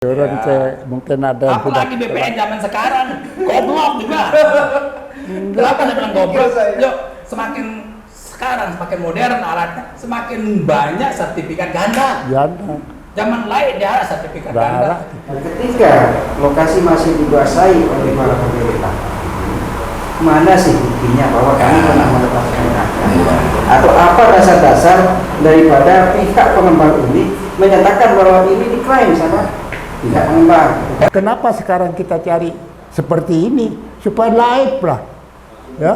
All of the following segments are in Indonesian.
Turun Ya. ke mungkin ada yang sudah Apalagi BPN zaman sekarang, goblok juga. Kenapa saya bilang goblok? Yuk, semakin sekarang semakin modern alatnya, semakin banyak sertifikat ganda. janda. Zaman lain dia ada sertifikat ganda. Ketika lokasi masih dikuasai oleh para pemerintah, mana sih buktinya bahwa kami pernah melepaskan data? Atau apa dasar-dasar daripada pihak pengembang ini menyatakan bahwa ini diklaim sama pihak pengembang? Kenapa sekarang kita cari seperti ini supaya live lah, ya.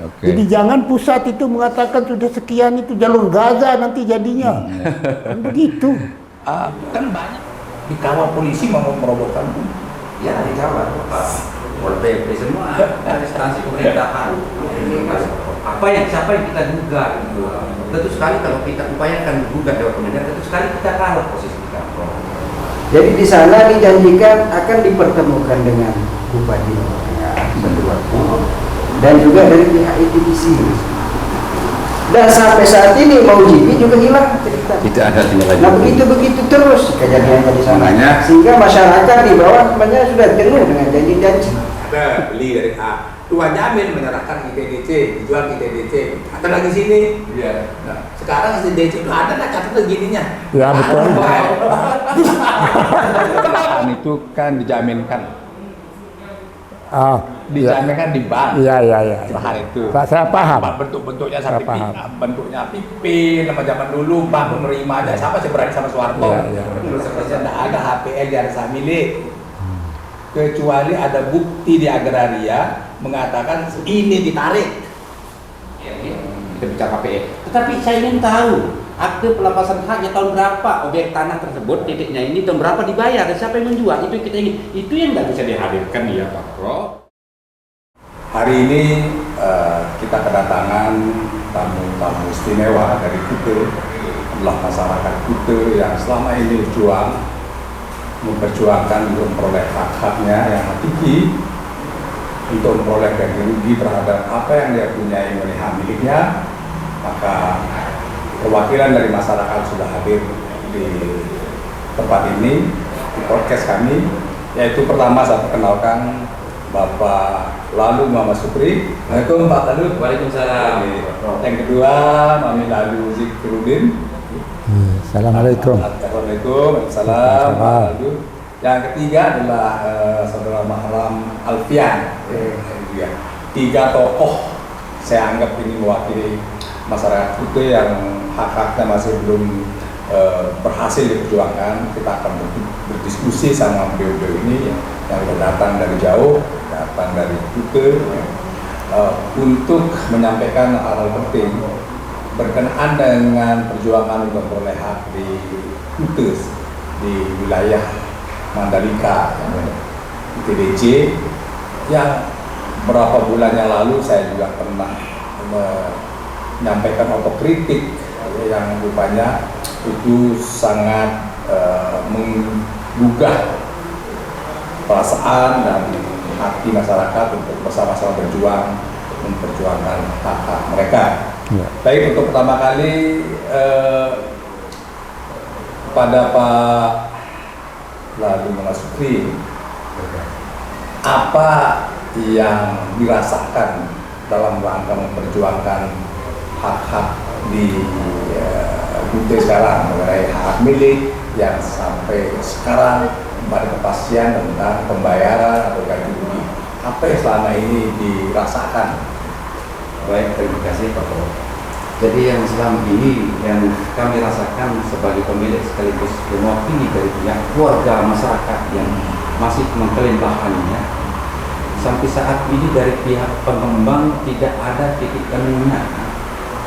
Oke. Jadi jangan pusat itu mengatakan sudah sekian itu jalur Gaza nanti jadinya, begitu. Kan banyak dikawal polisi mau merobohkan. Ya, dikawal. Pol PP semua instansi pemerintahan. Siapa yang kita duga gitu. Tentu sekali kalau kita upayakan gugat lewat pemerintahan, tentu sekali kita kalah posisi kita. Jadi di sana dijanjikan akan dipertemukan dengan Bupati Bendungan dan juga dari pihak ITBC. Dan sampai saat ini mau JP juga hilang cerita. Tidak ada tindak lanjut. Nah begitu terus kejadiannya di sana. Makanya, sehingga masyarakat di bawah sebenarnya sudah jenuh dengan janji-janji. Ada beli dari A, Tuan Jamin menyerahkan ITDC, dijual ITDC, ada lagi sini. Iya. Nah, sekarang ITDC itu ada nggak catatan gininya? Ya betul. Kan itu kan dijaminkan, Ah, dijaminkan di bank. iya. Lahan itu. Pak, saya paham. Bentuk-bentuknya Saya seperti paham. bentuknya pipin nama zaman dulu bank menerimanya. Siapa sih berani sama Soeharto? Iya. Terus sepertinya tidak ada HPL di Arsa milik. Kecuali ada bukti di agraria mengatakan ini ditarik. Kita bicara KPE. Tetapi saya ingin tahu akte pelepasan haknya tahun berapa objek tanah tersebut titiknya ini tahun berapa dibayar dan siapa yang menjual itu kita ingin itu yang nggak bisa dihadirkan ya Pak Pro. Hari ini kita kedatangan tamu-tamu istimewa dari Kute, adalah masyarakat Kute yang selama ini memperjuangkan untuk memperoleh hak-haknya yang hakiki, untuk memperoleh ganti rugi terhadap apa yang dia punyai menjadi hak miliknya. Maka perwakilan dari masyarakat sudah hadir di tempat ini, di podcast kami, yaitu pertama saya perkenalkan Bapak Lalu Muhammad Supri. Assalamualaikum Pak Lalu. Waalaikumsalam. Yang kedua Mami Lalu Zikrudin. Assalamualaikum. Assalamualaikum. Waalaikumsalam Pak Lalu. Yang ketiga adalah Saudara Mahram Alfian. Tiga tokoh saya anggap ini mewakili masyarakat Kute yang hak-haknya masih belum berhasil diperjuangkan. Kita akan berdiskusi sama beliau-beliau ini yang datang dari jauh, datang dari Kute, untuk menyampaikan hal-hal penting berkenaan dengan perjuangan untuk memperoleh hak di Kute, di wilayah Mandalika, ITDC, yang beberapa bulan yang lalu saya juga pernah menyampaikan otokritik yang rupanya itu sangat menggugah perasaan dan hati masyarakat untuk bersama-sama berjuang memperjuangkan hak-hak mereka. Ya. Baik, untuk pertama kali pada Pak Lalu Mengasukri, apa yang dirasakan dalam rangka memperjuangkan hak-hak di Kute sekarang mengenai hak milik yang sampai sekarang ada kepastian tentang pembayaran atau ganti rugi. Apa yang selama ini dirasakan? Baik, terima kasih Pak Pro. Jadi yang selama ini yang kami rasakan sebagai pemilik sekaligus mewakili dari pihak keluarga masyarakat yang masih mengklaim lahannya, sampai saat ini dari pihak pengembang tidak ada titik temunya,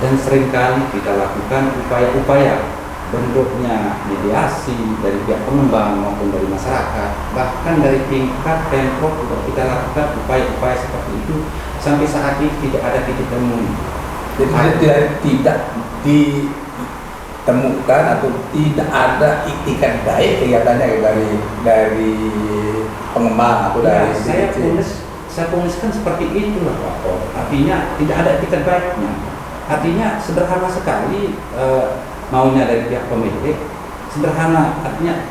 dan seringkali kita lakukan upaya-upaya bentuknya mediasi dari pihak pengembang maupun dari masyarakat, bahkan dari tingkat Pemprov juga kita lakukan upaya-upaya seperti itu, sampai saat ini tidak ada titik temu. Jadi tidak ditemukan atau tidak ada itikat baik kelihatannya dari pengembang atau Ya, dari saya tuliskan seperti itulah Pak Pro. Artinya tidak ada etikat baiknya. Artinya sederhana sekali maunya dari pihak pemilik, sederhana. Artinya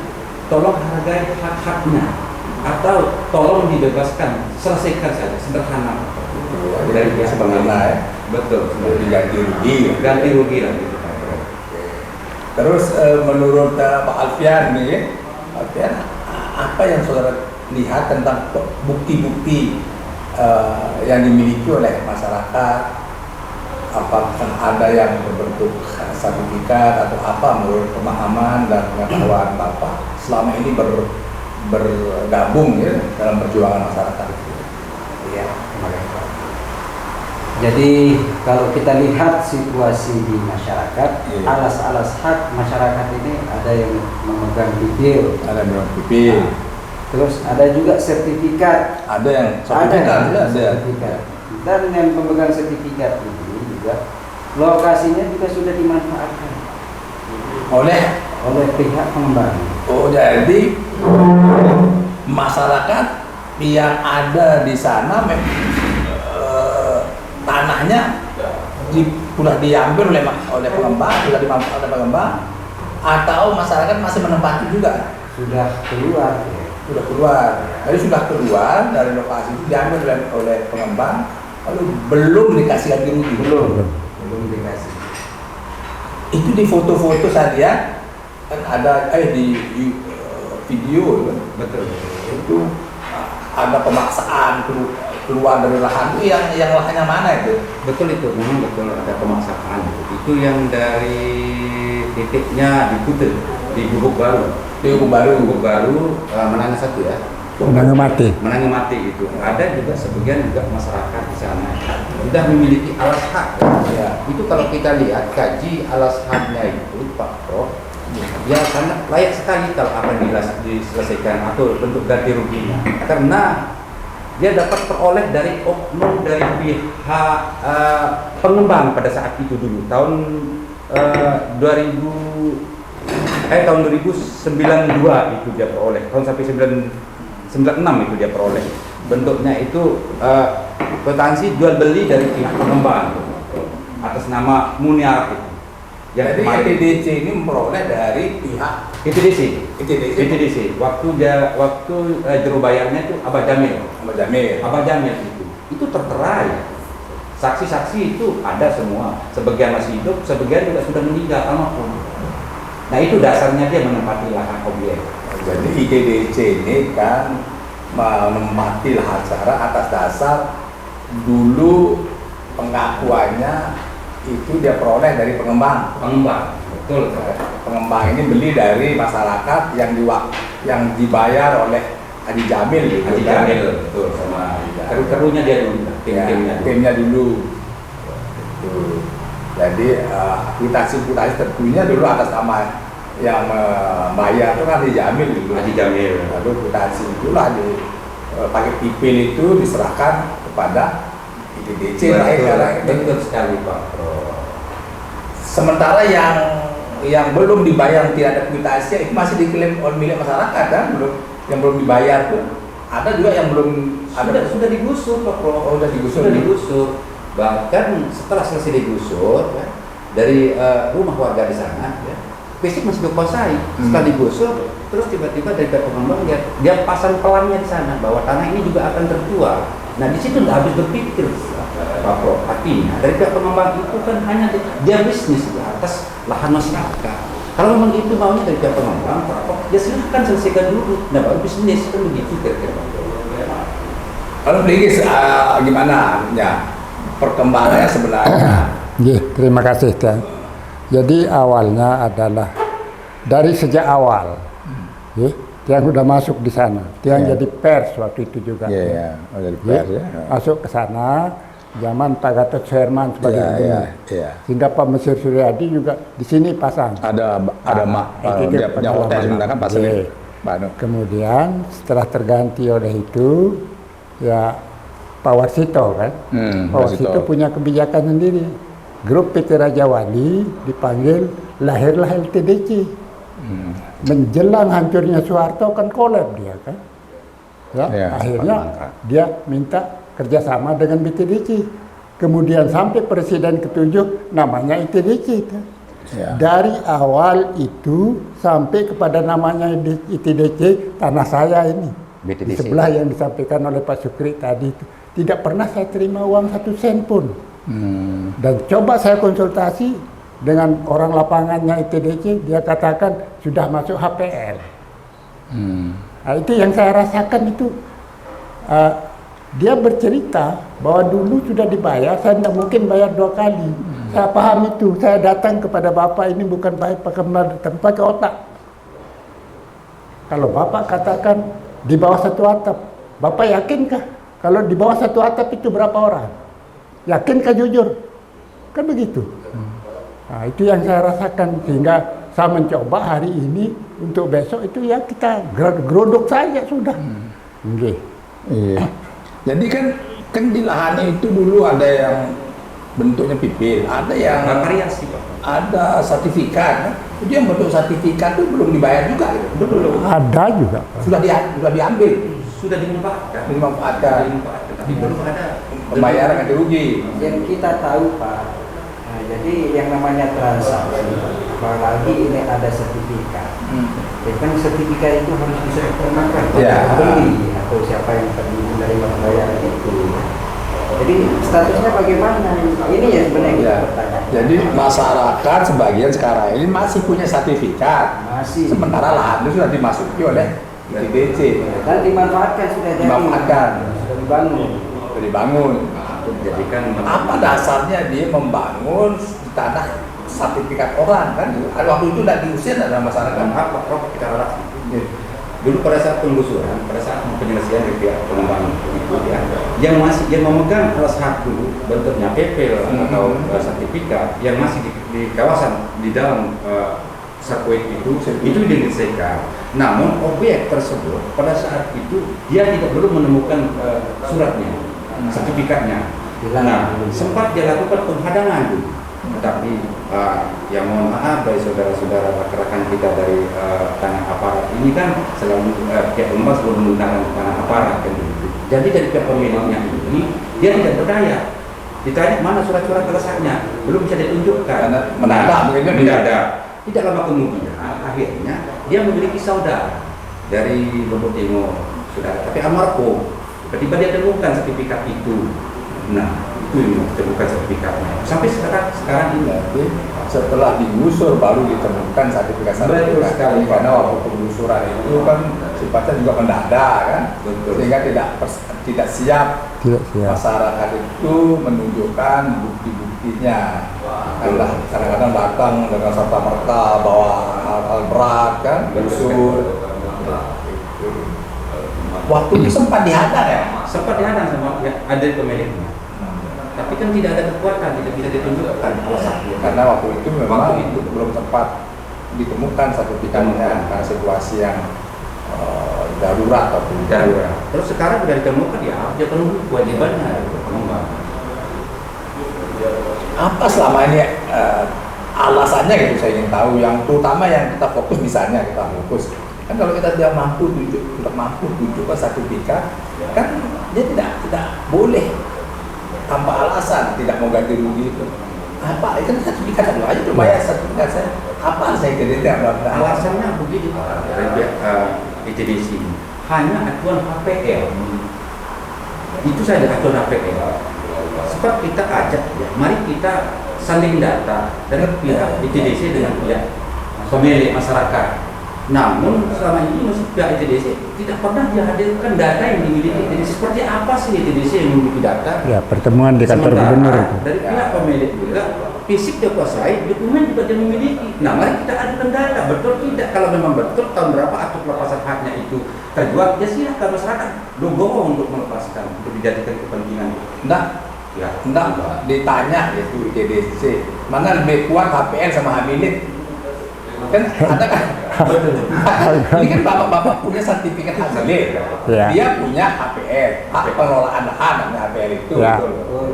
tolong hargai hak-haknya, atau tolong dibebaskan, selesaikan saja, sederhana. Dari pihak pengguna ya. Betul, Diganti rugi. ganti rugi lah gitu. Terus menurut Pak Alfian nih, Alfian, apa yang saudara lihat tentang bukti-bukti yang dimiliki oleh masyarakat? Apakah ada yang berbentuk sertifikat atau apa menurut pemahaman dan pengetahuan Bapak selama ini bergabung ya dalam perjuangan masyarakat? Iya, terima kasih Pak. Jadi kalau kita lihat situasi di masyarakat, Iya. alas-alas hak masyarakat ini ada yang memegang video, Ada yang belum pipil, terus ada juga sertifikat, ada yang sertifikat, ada. sertifikat. Dan yang pemegang sertifikat ini juga lokasinya juga sudah dimanfaatkan oleh pihak pengembang. Oh, jadi masyarakat yang ada di sana tanahnya sudah diambil oleh pengembang, sudah dimanfaatkan oleh pengembang, atau masyarakat masih menempati juga? Sudah keluar, ya. Sudah keluar. Jadi sudah keluar dari lokasi itu diambil oleh pengembang, lalu belum dikasih ganti rugi. belum dikasih. Itu di foto-foto saja kan ada di video kan? Betul. Itu ada pemaksaan keluar dari lahan itu yang lahannya mana itu? Betul itu, memang betul ada pemaksaan. Itu yang dari titiknya di Kutel, di Gubuk Baru. Di Gubuk Baru Menangi 1 ya. Menangi mati. Menangi mati itu. Ada juga sebagian juga masyarakat di sana sudah memiliki alas hak. Ya. Itu kalau kita lihat kaji alas haknya itu Pak Prof, ya sangat layak sekali kalau apa yang diselesaikan atau bentuk ganti ruginya, karena dia dapat peroleh dari oknum dari pihak pengembang pada saat itu dulu tahun 2092 itu dia peroleh, tahun sampai 96 itu dia peroleh. Bentuknya itu kwitansi jual beli dari pihak pengembang atas nama Muniar itu. Jadi ITDC ini memperoleh dari pihak ITDC. Waktu juru bayarnya itu Abah Jamil itu tertera ya. Saksi-saksi itu ada semua, sebagian masih hidup, sebagian juga sudah meninggal almarhum. Nah itu dasarnya dia menempati lahan objek. Jadi ITDC ini kan menempati lahan secara atas dasar dulu pengakuannya itu dia peroleh dari pengembang. Betul. Pengembang ini beli dari masyarakat yang dibayar oleh Haji Jamil gitu. Haji kan? Jamil, betul, sama kerunya dia dulu, timnya dulu. Gitu. Jadi akuntansi tentunya dulu atas nama yang membayar itu kan Haji Jamil gitu. Haji Jamil. Lalu akuntansi itulah pakai pipil itu diserahkan kepada ITDC. Betul sekali Pak Pro. Sementara yang belum dibayar, tidak ada kwitansi itu masih diklaim oleh milik masyarakat kan, yang belum dibayar tuh ada juga yang belum Sudah digusur Pak Pro. udah digusur. Sudah digusur. Bahkan setelah selesai digusur ya, dari rumah warga di sana ya, fisik masih dikuasai. Setelah digusur, terus tiba-tiba dari pihak pengembang dia pasang pelannya di sana bahwa tanah ini juga akan terjual. Nah di situ nggak habis berpikir Pak Pro. Artinya dari pihak pengembang itu kan hanya dia bisnis di atas lahan masyarakat. Kalau memang itu maunya dari pihak pengembang, Pak Pro, ya silahkan selesaikan dulu. Nah baru bisnis kan begitu kira-kira Pak Pro. Kalau Brigis gimana ya perkembangannya sebenarnya? Iya, terima kasih Tiang. Jadi awalnya adalah dari sejak awal, Tiang sudah masuk di sana. Tiang jadi pers waktu itu juga. Iya, dari pers ya. Masuk ke sana, zaman Pak Gatot Sherman sebagai gubernur. Iya. Sehingga Pak Mesir Suryadi juga di sini pasang. Ada itu dia punya hotel pengalaman. sebenarnya kan pasang Iya. Pak Anu. Kemudian setelah terganti oleh itu, ya Pak Warsito kan. Pak Warsito punya kebijakan sendiri. Grup PT Raja Wali dipanggil, lahirlah LTDC. Menjelang hancurnya Soeharto kan kolab dia kan. Ya, Akhirnya Pak dia minta kerjasama dengan BTDC. Kemudian sampai presiden ketujuh namanya ITDC. Kan? Ya. Dari awal itu sampai kepada namanya ITDC tanah saya ini. Di BTDC. sebelah yang disampaikan oleh Pak Sukri tadi itu. Tidak pernah saya terima uang 1 sen pun. Dan coba saya konsultasi dengan orang lapangannya ITDC, dia katakan sudah masuk HPL. Nah, itu yang saya rasakan itu. Dia bercerita bahwa dulu sudah dibayar, saya tidak mungkin bayar 2 kali. Saya paham itu, saya datang kepada Bapak ini bukan baik pakai otak. Kalau Bapak katakan di bawah 1 atap, Bapak yakinkah kalau di bawah 1 atap itu berapa orang? Yakinkah jujur? Kan begitu. Nah, itu yang saya rasakan, sehingga saya mencoba hari ini untuk besok itu ya kita gerodok saja sudah. Okay. Iya. Jadi kan di lahannya itu dulu ada yang bentuknya pipil, ada yang variasi, Pak. ada sertifikat. Kan? Itu yang bentuk sertifikat itu belum dibayar juga gitu. Belum. Ada juga. Sudah diambil, Sudah dimanfaatkan. Tapi belum ada pembayaran ganti rugi. Yang kita tahu Pak, nah, jadi yang namanya transaksi, apalagi ini ada sertifikat. Ya kan sertifikat itu harus bisa ditermakan Ya. pembeli atau siapa yang tadi menerima pembayaran itu. Jadi statusnya bagaimana? Ini ya sebenarnya kita pertanyakan. Jadi masyarakat sebagian sekarang ini masih punya sertifikat. Masih. Sementara lahan itu sudah dimasuki oleh ITDC. Dan dimanfaatkan sudah jadi. Dimanfaatkan. Sudah dibangun. Sudah dibangun. Dijadikan Apa dasarnya dia membangun di tanah sertifikat orang kan? Waktu itu tidak diusir dalam masyarakat. apa kita lakukan. Dulu pada saat penggusuran, pada saat penyelesaian dari pihak pengembang itu ya, yang memegang alas hak dulu bentuknya PPL atau sertifikat yang masih di kawasan di dalam sirkuit itu diselesaikan. Namun objek tersebut pada saat itu dia belum menemukan suratnya, sertifikatnya. Nah, sempat dia lakukan penghadangan dulu. Tapi yang mohon maaf dari saudara-saudara rekan kita dari tanah aparat ini kan selalu pihak pengembang selalu menggunakan tanah aparat kan begitu. Jadi dari pihak pemiliknya ini dia tidak berdaya. Ditanya mana surat-surat kelesaknya, belum bisa ditunjukkan. Karena mendadak, mendadak. Tidak lama kemudian akhirnya dia memiliki saudara dari Lombok Timur, saudara. Tapi almarhum, tiba-tiba dia temukan sertifikat itu. Nah, itu yang ditemukan sertifikatnya. Sampai sekarang ini Setelah digusur baru ditemukan sertifikat. Betul sekali. Karena waktu penggusuran itu kan sifatnya juga mendadak kan. Betul. Sehingga tidak siap. Masyarakat itu menunjukkan bukti-buktinya. Kadang-kadang datang dengan serta merta bawa hal berat kan, gusur. Waktu itu sempat dihadang ya. Sempat dihadang sama ada pemiliknya. Tapi kan tidak ada kekuatan, tidak bisa ditunjukkan alasannya. Karena waktu itu memang itu belum sempat ditemukan sertifikatnya karena situasi yang darurat atau darurat. Terus sekarang sudah ditemukan ya, dia penuhi kewajibannya pengembang. Apa selama ini alasannya gitu saya ingin tahu, yang terutama yang kita fokus misalnya kita fokus kan kalau kita tidak mampu tunjukkan sertifikat kan dia tidak boleh tanpa alasan tidak mau ganti rugi itu. Apa itu kan sertifikat dulu aja tuh bayar sertifikat saya. Apa saya tidak alasannya begini Pak dari pihak ITDC hanya acuan HPL. Itu saja acuan HPL. Sebab kita ajak ya, mari kita saling data dari pihak ITDC dengan pihak pemilik masyarakat. Namun selama ini masih pihak ITDC tidak pernah dihadirkan data yang dimiliki ITDC. Seperti apa sih ITDC yang memiliki data? Ya, pertemuan di kantor gubernur itu. Dari pihak pemilik juga fisik dia kuasai, dokumen juga dia memiliki. Nah, mari kita adukan data, betul tidak? Kalau memang betul tahun berapa akte pelepasan haknya itu terjual, ya silakan masyarakat logo untuk melepaskan, untuk dijadikan kepentingan. Enggak ditanya itu ITDC mana lebih kuat HPL sama hak milik kan ada kan. Ini kan bapak-bapak punya sertifikat hak milik ya. Dia punya HPL, hak pengelolaan lahan namanya HPL itu ya.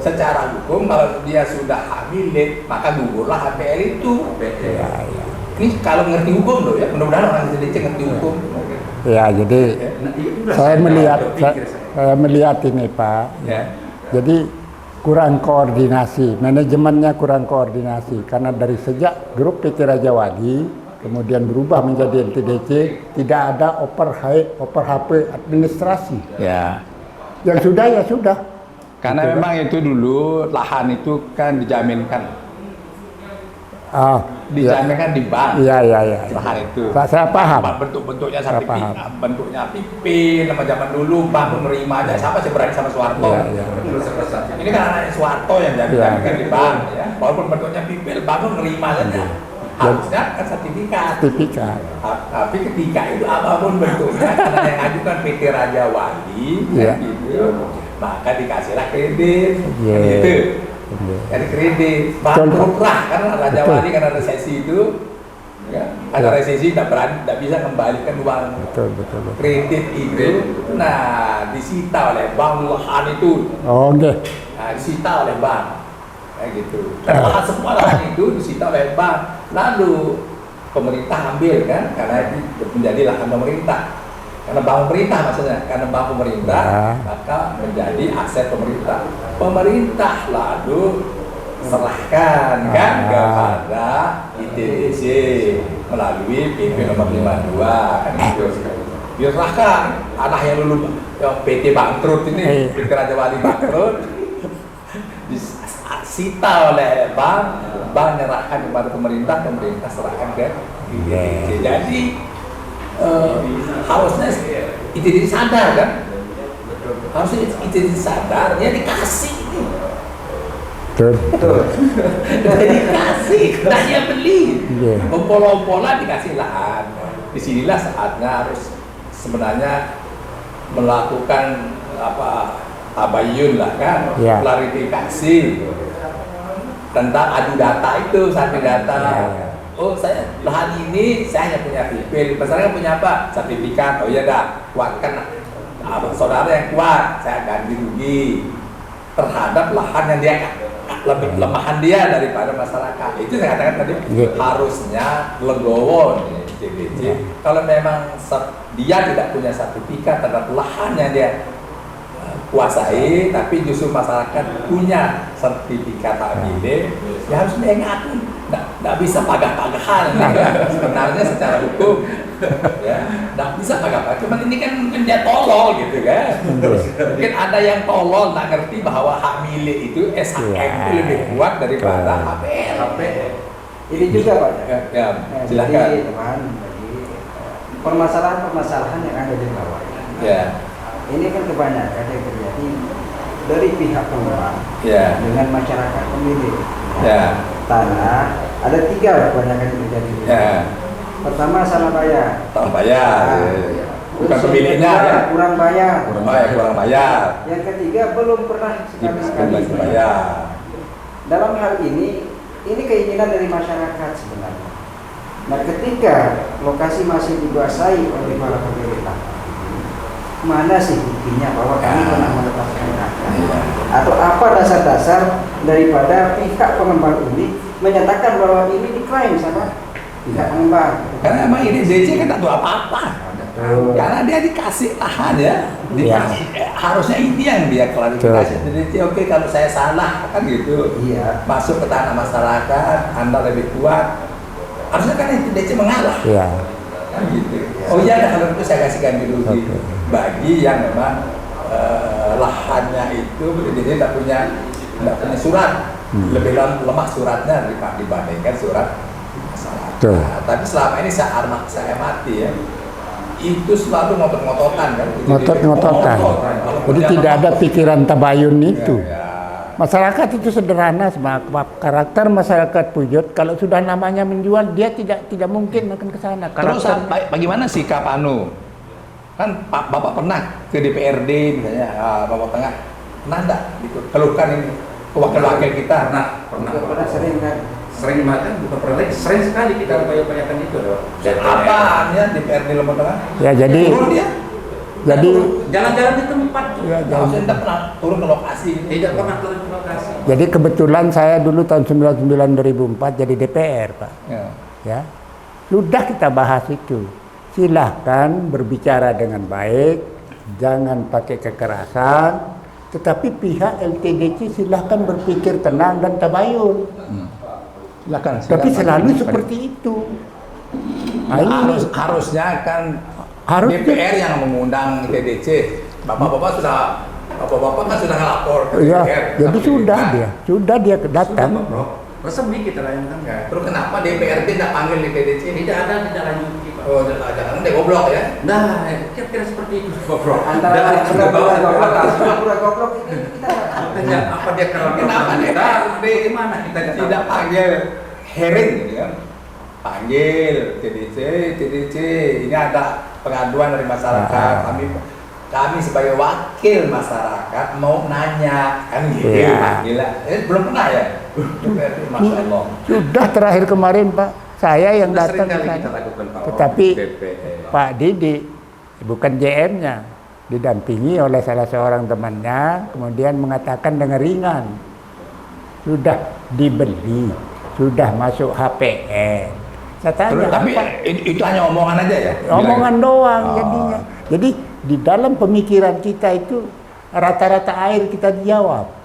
Secara hukum kalau dia sudah hak milik maka gugurlah HPL itu ya. Ini kalau ngerti hukum loh ya, mudah-mudahan orang ITDC ngerti hukum ya. Jadi saya melihat ini Pak ya. Jadi kurang koordinasi, manajemennya kurang koordinasi karena dari sejak grup PT Raja Wali kemudian berubah menjadi NTDC, tidak ada oper HP administrasi. Ya. Yang sudah ya sudah. Karena Gitu, memang itu dulu lahan itu kan dijaminkan ya. di bank. Iya. Lahan itu. Saya paham. Bentuknya Saya sertifikat, paham. bentuknya pipin, nama zaman dulu bank menerima aja. Siapa sih berani sama Soeharto? Iya. Ini kan anaknya Soeharto yang jaminkan di bank, ya. Walaupun bentuknya pipin, bank menerima saja. Harusnya kan sertifikat. Sertifikat. Tapi ketika itu apapun bentuknya, karena yang ngajukan PT Raja Wali, Iya. gitu, maka dikasihlah kredit, Iya. kan gitu. Iya. Jadi kredit, bangkrut lah karena Raja Betul. Wali karena resesi itu, ya, karena resesi tidak bisa kembalikan uang Betul. kredit itu, nah disita oleh bank lahan itu, Oh, oke. nah, disita oleh bank, kayak gitu. Dan lahan semua lahan itu disita oleh bank, lalu pemerintah ambil kan, karena itu menjadi lahan pemerintah. Karena bank pemerintah maksudnya, karena bank pemerintah Ya. maka menjadi aset pemerintah. Pemerintah lalu serahkan kan kepada ITDC melalui PP nomor 52 kan gitu. Dia serahkan tanah yang dulu yang PT bangkrut ini, PT Raja Wali bangkrut disita oleh bank menyerahkan kepada pemerintah serahkan ke ITDC. Jadi harusnya itu sadar kan, harusnya itu sadar dia dikasih ini, Betul. dia dikasih, nah dia beli, Iya. mempola dikasih lahan. Disinilah saatnya harus sebenarnya melakukan tabayun lah kan, Iya. klarifikasi tentang adu data itu, samping data. Iya. Oh saya lahan ini saya hanya punya sipil, masalahnya punya apa? Sertifikat. Oh iya dah, kuatkan saudara yang kuat, saya ganti rugi terhadap lahan yang dia lebih kelemahan dia daripada masyarakat. Itu saya katakan tadi harusnya legowo nih CBC. Kalau memang dia tidak punya sertifikat terhadap lahan yang dia kuasai, tapi justru masyarakat punya sertifikat HBD, ya harus dia ngaku. Nggak bisa pagah-pagahan sebenarnya secara hukum, ya nggak bisa pagah-pagahan. Cuman ini kan mungkin dia tolol gitu kan. Mungkin ada yang tolol nggak ngerti bahwa hak milik itu SHM itu lebih kuat daripada HPL. Ini juga Pak. Ya, Nah, silakan. jadi teman, permasalahan yang ada di bawah. Ya, Ini kan kebanyakan yang terjadi dari pihak pengembang ya, dengan masyarakat pemilik ya, tanah. Ada 3 kebanyakan yang terjadi. ya. Pertama salah bayar. Tak bayar. Bukan Terus pemiliknya yang kedua, ya. kurang bayar. Kurang bayar. Yang ketiga belum pernah sekali-sekali Bayar. Dalam hal ini keinginan dari masyarakat sebenarnya. Nah, ketika lokasi masih dikuasai oleh para pemerintah, mana sih buktinya bahwa kami pernah melepaskan tanah? Atau apa dasar-dasar daripada pihak pengembang ini menyatakan bahwa ini diklaim sama pihak pengembang? Karena emang ini DC kan tak tahu apa-apa. Karena dia dikasih lahan ya, dikasih, harusnya ini yang dia klarifikasi. Jadi oke kalau saya salah kan gitu, Iya. masuk ke tanah masyarakat, Anda lebih kuat, harusnya kan itu DC mengalah, Iya. kan gitu. Oh iya dah, kalau itu saya kasih ganti rugi bagi yang memang lahannya itu DC tidak punya surat, lebih lemah suratnya dibandingkan surat masyarakat. Tapi selama ini saya amati ya, itu selalu ngotot-ngototan kan. Ngotot-ngototan. Jadi tidak ada pikiran tabayun itu. Masyarakat itu sederhana, karakter masyarakat Pujut. Kalau sudah namanya menjual, dia tidak mungkin akan ke sana. Terus bagaimana sikap Anu? Kan Bapak pernah ke DPRD misalnya, Bapak Tengah, pernah enggak gitu, keluhkan ini ke wakil-wakil kita? Pernah sering kan? Sering bahkan bukan pernah lagi, sering sekali kita upaya-upayakan itu loh. Apaannya DPRD Lombok Tengah? Ya jadi Turun dia? jadi Jalan-jalan di tempat tuh. ya, Maksudnya tidak pernah turun ke lokasi gitu. Tidak pernah turun ke lokasi. jadi kebetulan saya dulu tahun 99 2004 jadi DPR, Pak. Ya. Ya. Sudah kita bahas itu. Silahkan berbicara dengan baik, jangan pakai kekerasan, Tetapi pihak LTDC silahkan berpikir tenang dan tabayun. Silakan. Tapi selalu seperti itu. Nah, ini Harusnya kan Harusnya. DPR yang mengundang TDC. Bapak-bapak kan sudah ngelapor ke ya, DPR. jadi Tapi sudah dia datang. Sudah, Bro. Resmi kita layangkan. Terus kenapa DPRD tidak panggil di TDC? Tidak ada tidak lanjuti, Pak. Oh, jangan dia goblok ya. Nah, kira-kira seperti itu, Bro. Antara Dari bawah sampai atas. pura-pura goblok itu kita Makanya apa dia kalau Kenapa kita DPRD gimana kita tidak panggil hearing gitu kan? Panggil TDC, ini ada pengaduan dari masyarakat. Kami sebagai wakil masyarakat mau nanya kan gitu. Iya. Gila. Belum pernah ya? Masya Allah. Sudah terakhir kemarin Pak, saya yang Sudah datang ke seringkali kita sana. lakukan, Pak. Tetapi DPR. Pak Didi, bukan JM-nya, didampingi oleh salah seorang temannya, kemudian mengatakan dengan ringan, sudah dibeli, sudah masuk HPN. Saya tanya, Tapi apa? itu hanya omongan aja ya? Omongan doang Oh. jadinya. Jadi di dalam pemikiran kita itu rata-rata air kita dijawab.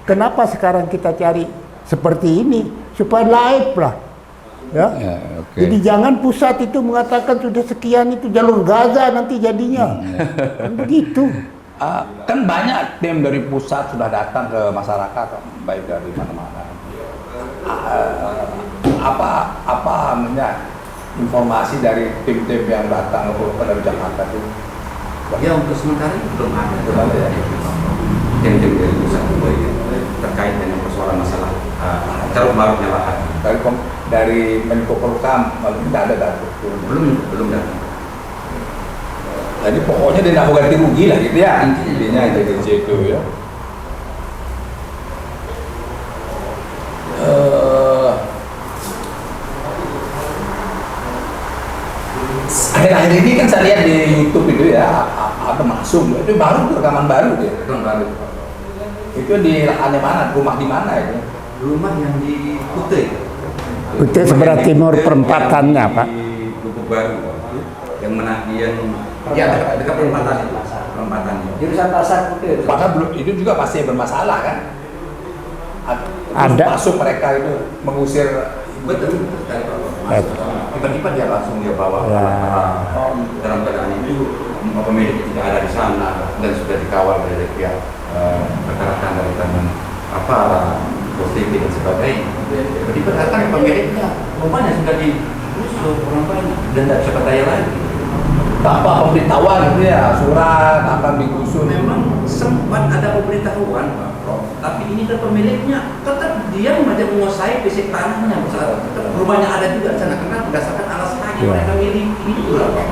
Kenapa sekarang kita cari seperti ini supaya live lah, ya. Ya, oke. Jadi jangan pusat itu mengatakan sudah sekian itu jalur Gaza nanti jadinya, kan begitu. Kan banyak tim dari pusat sudah datang ke masyarakat, baik dari mana-mana. Apa namanya informasi dari tim-tim yang datang dari Jakarta itu? Ya untuk sementara ini belum ada. Belum ada ya? Tim-tim dari pusat terkait dengan persoalan masalah carut marutnya lahan. Dari Menko Polhukam tidak ada datang. Belum datang. Jadi pokoknya dia tidak mau ganti rugi lah gitu ya. Intinya TDC itu ya. Akhir-akhir ini kan saya lihat di YouTube itu ya, apa masuk itu baru rekaman baru dia. Rekaman baru. Itu di lahannya mana? Rumah di mana itu? Rumah yang di Kutai. Kutai sebelah timur perempatannya, Pak. Di Lubuk Baru. Yang ya dekat perempatan itu. Perempatan. jurusan pasar Kutai. Padahal belum itu juga masih bermasalah kan? Ada. Masuk mereka itu mengusir. Betul. Tiba-tiba dia langsung dia bawa Ya. dalam keadaan itu pemilik tidak ada di sana dan sudah dikawal dari pihak rekan-rekan dari teman positif dan sebagainya. Tiba-tiba datang pemiliknya, rumahnya sudah digusur orang banyak dan tidak bisa berdaya lagi. Tanpa pemberitahuan gitu ya, surat akan digusur. Memang sempat ada pemberitahuan, Pak Prof. Tapi ini kan pemiliknya tetap dia aja menguasai fisik tanahnya, tetap rumahnya ada juga di sana karena berdasarkan alasan yang mereka miliki itu lah, Pak.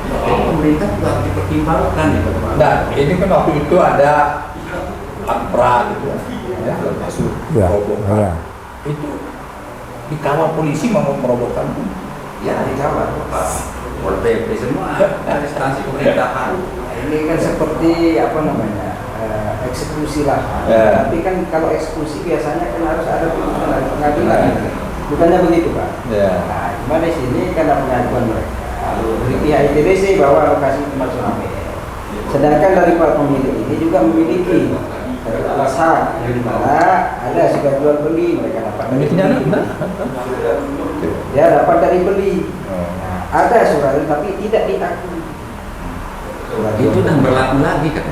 Jadi pemerintah juga harus dipertimbangkan gitu, Pak. Nah, ini kan waktu itu ada APRA gitu ya, masuk Ya, merobohkan. ya. Itu dikawal polisi mau merobohkan pun. Ya dikawal, Pak. Pol PP semua instansi pemerintahan. Ini kan seperti apa namanya eksekusi lah. Ya. Tapi kan kalau eksekusi biasanya kan harus ada putusan dari pengadilan. Bukannya begitu, Pak? Ya. Nah, cuma di sini karena pengaduan mereka dari pihak ITDC bahwa lokasi itu masuk HPN. Sedangkan dari para pemilik ini juga memiliki alasan di mana ada sudah jual beli mereka dapat. Pemiliknya ada? Ya dapat dari beli. Ada surat tapi tidak diakui. Surat Itu udah berlaku lagi kan?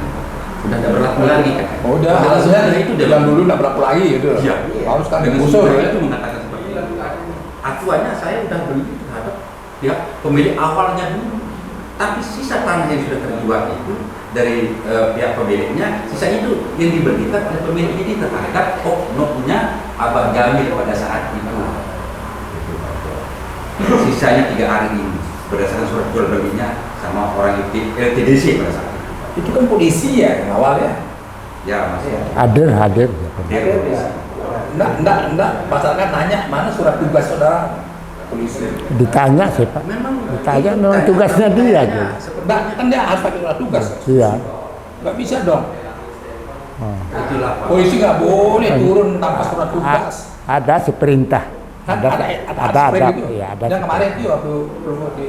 Sudah tidak berlaku lagi kan? Oh, udah, Jelas-jelas alasannya itu yang dulu nggak berlaku lagi gitu. Iya. Harus kan Dengan digusur surat ya. itu mengatakan seperti itu. Acuannya saya udah beli terhadap pihak pemilik awalnya dulu. Tapi sisa tanah yang sudah terjual itu dari pihak pemiliknya, sisa itu yang diberikan oleh pemilik ini terhadap oknumnya Abah Jamil pada saat itu. Sisanya 3 hari ini berdasarkan surat jual belinya sama orang LTDC pada saat itu. Itu kan polisi ya yang awal ya. Ya masih ya. Hadir. Enggak, masyarakat nanya mana surat tugas saudara polisi. Ditanya sih Pak. Memang Ditanya itu memang tugasnya dia tanya, tuh. Enggak, kan dia harus pakai surat tugas. Iya. Nggak bisa dong. Itulah Pak. Polisi nggak boleh turun tanpa surat tugas. Ada seperintah. Ada seperti itu. ya, ada. Dan kemarin itu waktu belum di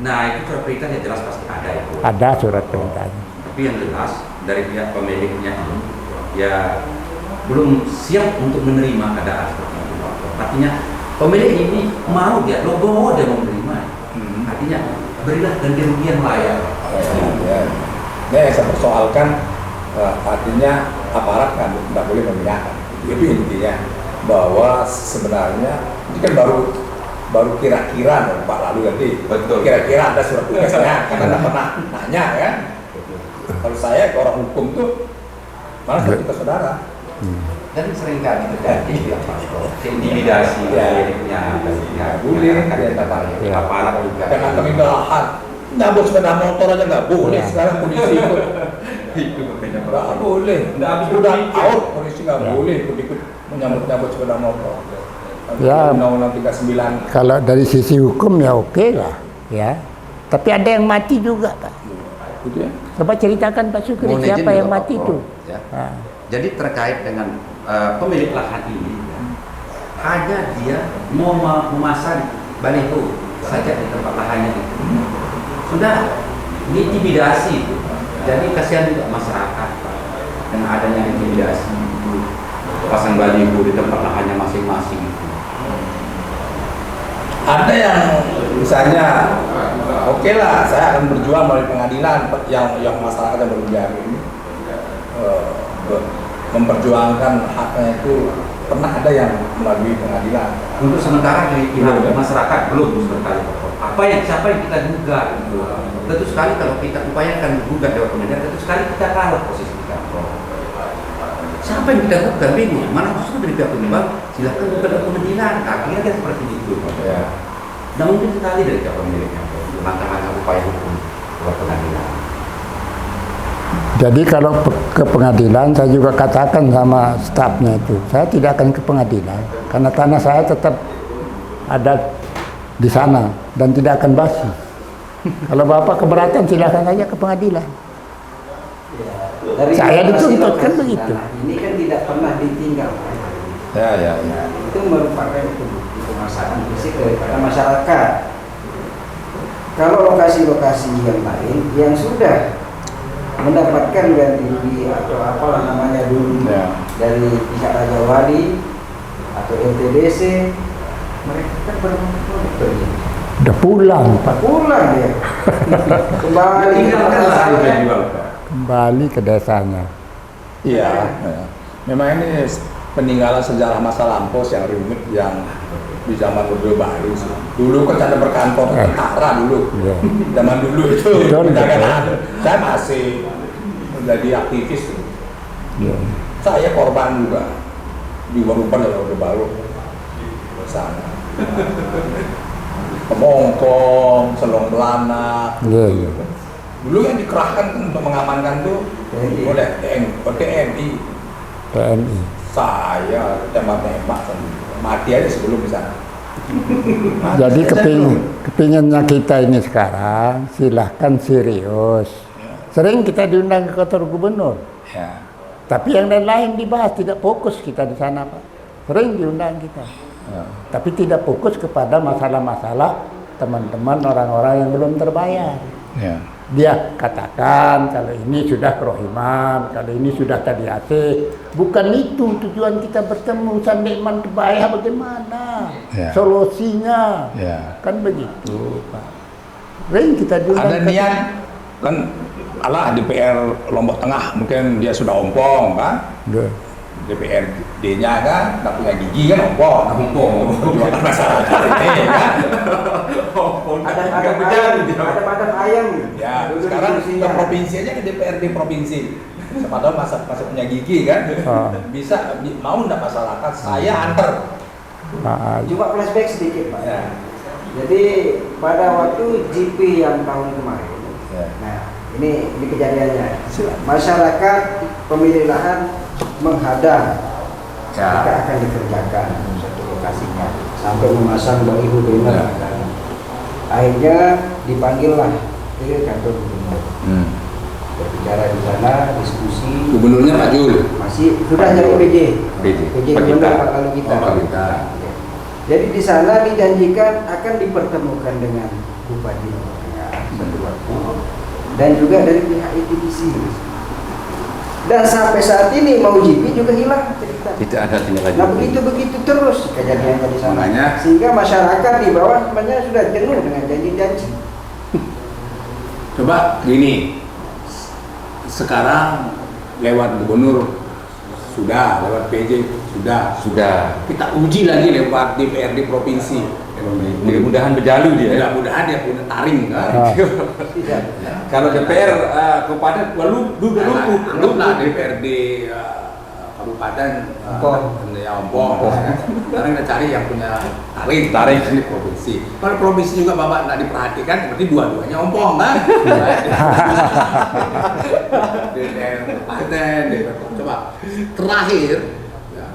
Nah itu surat perintah yang jelas pasti ada itu. Ada surat perintahnya. Tapi yang jelas dari pihak pemiliknya ini ya belum siap untuk menerima keadaan seperti itu. Artinya pemilik ini mau dia logo dia mau menerima. Artinya berilah ganti rugi yang layak. Ya. Nah, yang saya persoalkan artinya aparat kan tidak boleh memindahkan. Itu intinya bahwa sebenarnya ini kan baru kira-kira Pak lalu nanti. Betul. Kira-kira ada surat tugasnya karena tidak pernah nanya kan. Kalau saya ke orang hukum tuh malah kita saudara. Dan seringkali terjadi intimidasi pemiliknya, Boleh aparat juga. Karena kami belahan nyabut sepeda motor aja nggak boleh sekarang polisi itu. Nggak boleh. Udah out polisi nggak boleh ikut menyambut sepeda motor. Ya, Undang-Undang 39. kalau dari sisi hukum ya oke lah, ya. Tapi ada yang mati juga, Pak. Gitu ya. Coba ceritakan Pak Sukri, Mohon izin siapa yang juga, mati Pak itu? Pro, ya. Ah. Jadi terkait dengan pemilik lahan ini, ya, hanya dia mau memasang baliho saja di tempat lahannya itu. Sudah intimidasi itu. Jadi kasihan juga masyarakat Pak, dengan adanya intimidasi itu, pasang baliho di tempat lahannya masing-masing itu. Ada yang misalnya oke lah saya akan berjuang melalui pengadilan yang masyarakat yang berujar ini memperjuangkan haknya itu pernah ada yang melalui pengadilan. Untuk sementara dari pihak masyarakat belum sekali. Siapa yang kita duga? Tentu sekali kalau kita upayakan gugat lewat pengadilan, tentu sekali kita kalah posisi kita. Siapa yang kita gugat bingung? Mana khusus dari pihak pengembang? Silakan gugat lewat pengadilan. Akhirnya kan seperti itu. Ya. Nah mungkin sekali dari pihak pemiliknya langkah-langkah upaya hukum lewat pengadilan. Jadi kalau ke pengadilan, saya juga katakan sama stafnya itu, saya tidak akan ke pengadilan karena tanah saya tetap ada di sana dan tidak akan basi. Kalau Bapak keberatan silakan saja ke pengadilan. Dari Saya lokasi dituntut kan lokasi begitu. tanah ini kan tidak pernah ditinggal. Ya. Itu merupakan kemaslahatan fisik daripada masyarakat. Kalau lokasi-lokasi yang lain yang sudah mendapatkan ganti rugi atau apalah namanya dulu dari pihak Raja Wali atau LTDC, mereka kan pergi. Udah pulang Pak, Pulang dia. Kembali ke desanya. kembali ke desanya. Iya. Memang ini peninggalan sejarah masa lampau yang rumit yang di zaman Orde Baru. Dulu kan ada berkantor tentara dulu. Iya. Zaman dulu itu Betul, penjagaan. Saya masih menjadi aktivis. Iya. Saya korban juga di Warupan dan Orde Baru sana. Pemongkong, selong belanak. Iya. Dulu yang dikerahkan untuk mengamankan tuh oleh TNI. TNI. Saya tembak-tembak mati aja sebelum di sana. Jadi kepinginnya kita ini sekarang silahkan serius. Sering kita diundang ke kantor gubernur, Ya. tapi yang lain-lain dibahas, tidak fokus kita di sana Pak. Sering diundang kita, tapi tidak fokus kepada masalah-masalah teman-teman orang-orang yang belum terbayar. Ya. Dia katakan kalau ini sudah kerohiman, kalau ini sudah KDAT. Bukan itu tujuan kita bertemu. Sandeman terbayar bagaimana? Ya. Solusinya. Ya. Kan begitu Pak. Sering kita diundang Ada niat kan alah DPR Lombok Tengah mungkin dia sudah ompong kan? Iya. DPRD-nya kan nggak punya gigi kan ompong. Perjuangan masyarakat ini kan. Ada padang ayam. Ya, Dulu sekarang diskusinya. ke provinsi aja ke DPRD provinsi. Siapa tahu masih punya gigi kan? Bisa mau nggak masyarakat saya antar. Coba flashback sedikit Pak. Ya. Jadi pada waktu GP yang tahun kemarin, Ya. nah ini kejadiannya. Masyarakat pemilik lahan menghadang jika akan dikerjakan satu lokasinya sampai memasang baliho banner. Akhirnya dipanggillah ke kantor gubernur. Berbicara di sana, diskusi. Gubernurnya Pak Jul. Masih sudah jadi PJ gubernur Pak kalau kita. Kita. Jadi di sana dijanjikan akan dipertemukan dengan Bupati Lombok Tengah satu waktu dan juga dari pihak ITBC. Dan sampai saat ini mau GP juga hilang cerita. Tidak ada tindak lanjut. Nah begitu terus kejadian di sana. Makanya- Sehingga masyarakat di bawah sebenarnya sudah jenuh dengan janji-janji. Coba gini, sekarang lewat gubernur sudah, lewat PJ sudah. Kita uji lagi lewat DPRD provinsi. Mudah-mudahan berjalu dia. Mudah-mudahan dia punya taring kan. Tidak. Kalau DPR kabupaten Lu lah DPRD kabupaten Ompong. Sekarang kita cari yang punya taring di provinsi. Kalau provinsi juga bapak nggak diperhatikan, berarti dua-duanya Ompong kan? DPR kabupaten. Coba terakhir, ya,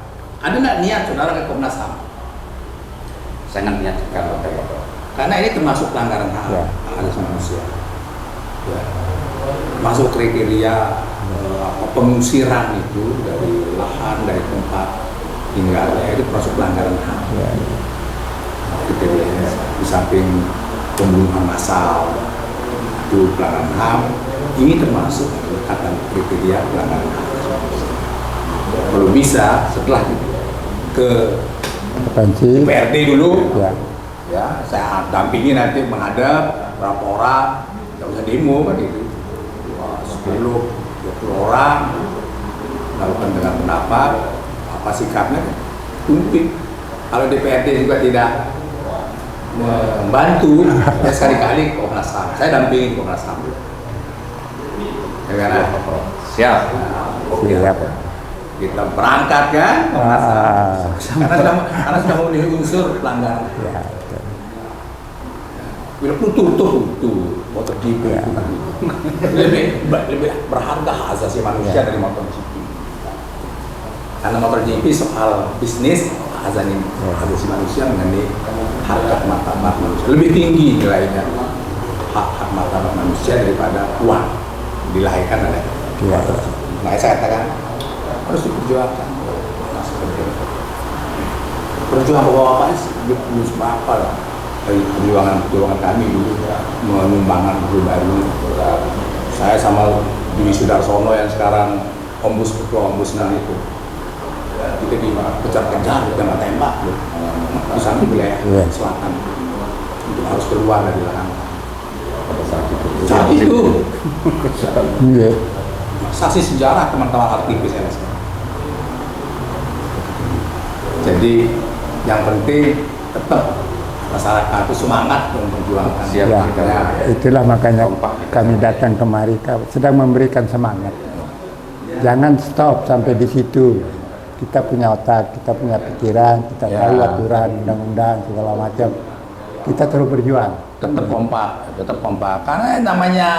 ada nggak niat saudara ke Komnas HAM? sangat niat kalau Karena ini termasuk pelanggaran hak asasi manusia. Ya. Masuk kriteria pengusiran itu dari lahan, dari tempat tinggalnya itu termasuk pelanggaran HAM. Kriterianya di samping pembunuhan massal itu pelanggaran HAM, ini termasuk kata kriteria pelanggaran HAM. Kalau bisa setelah itu ke Kompetensi. DPRD dulu, Ya. ya saya dampingi nanti menghadap berapa orang, nggak usah demo kan itu, 10, 20 orang lakukan dengan pendapat apa sikapnya, tuntut. Kalau DPRD juga tidak membantu, ya sekali-kali Komnas HAM, saya dampingi Komnas HAM. Ya kan? siap. Siap. Kita berangkat kan, Komnas HAM. Karena sudah memenuhi unsur pelanggaran. Ya. Bila tuh MotoGP itu kan lebih berharga asasi manusia dari MotoGP. Karena MotoGP soal bisnis, asasi manusia mengenai harkat martabat manusia lebih tinggi nilainya hak martabat manusia daripada uang dilahirkan oleh MotoGP. Nah, saya katakan harus diperjuangkan. Nah, seperti itu. Perjuangan bapak-bapak ini apa lah? Perjuangan kami dulu menyumbangkan Guru Baru. Saya sama Dwi Sudarsono yang sekarang ketua ombudsman itu, kita dikejar-kejar dengan tembak di sana wilayah selatan, itu harus keluar dari lahan. Saat itu Iya. saksi sejarah teman-teman aktivis LSM. Jadi yang penting tetap masyarakat itu semangat memperjuangkan. Siap. Ya, itulah makanya kami datang kemari sedang memberikan semangat. Jangan stop sampai di situ. Kita punya otak, kita punya pikiran, kita tahu aturan, undang-undang segala macam. Kita terus berjuang. Tetap kompak. Karena namanya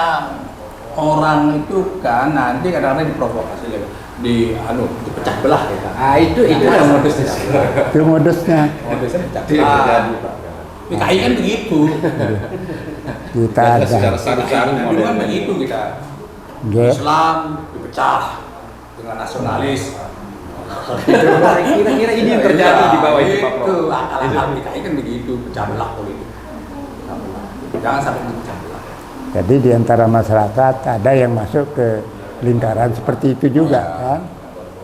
orang itu kan nanti kadang-kadang diprovokasi, dipecah belah kita. Ah itu yang modusnya. Itu modusnya. Modusnya pecah belah. PKI kan begitu. Kita ada. Dulu kan begitu kita. Nggih. Islam dipecah dengan nasionalis. Kira-kira ini yang terjadi di bawah itu Pak Itu Prof. akal-akal PKI kan begitu, pecah belah politik. Jangan sampai dipecah belah. Jadi di antara masyarakat ada yang masuk ke lingkaran seperti itu juga kan.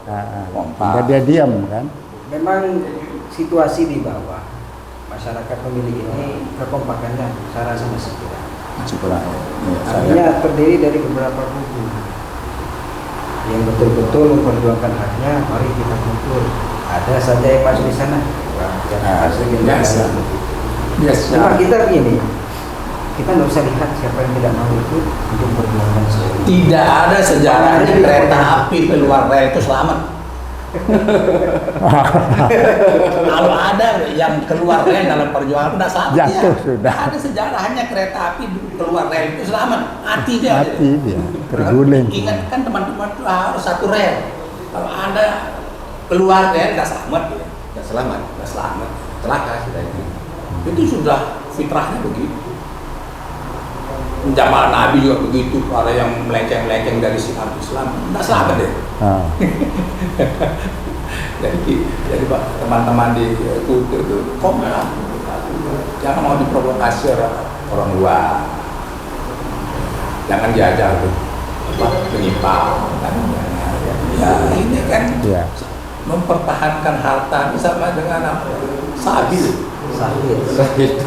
Sehingga dia diam kan. Memang situasi di bawah masyarakat pemilih ini kekompakannya saya rasa masih kurang. Masih kurang. Artinya terdiri dari beberapa kubu yang betul-betul memperjuangkan haknya. Mari kita kumpul. Ada saja yang masuk di sana. Cuma kita begini, kita nggak usah lihat siapa yang tidak mau ikut untuk memperjuangkan sesuatu. Tidak ada sejarahnya kereta api keluar rel itu selamat. Kalau ada yang keluar rel dalam perjuangan tidak selamat Jatuh ya. sudah. Ada sejarahnya kereta api keluar rel itu selamat. Mati dia. Mati dia, terguling. Ingat kan teman-teman itu harus satu rel. Kalau ada keluar rel tidak selamat ya. Nggak selamat. Tidak selamat. Celaka sudah ini. Itu sudah fitrahnya begitu. Zaman Nabi juga begitu, ada yang melenceng-melenceng dari syiar Islam, tidak selamat deh. Jadi Pak, teman-teman di itu komen lah, jangan mau diprovokasi orang luar. jangan diajak untuk menyimpang kan. Ya ini kan Ya. mempertahankan harta ini sama dengan apa? Sabil. Sahid.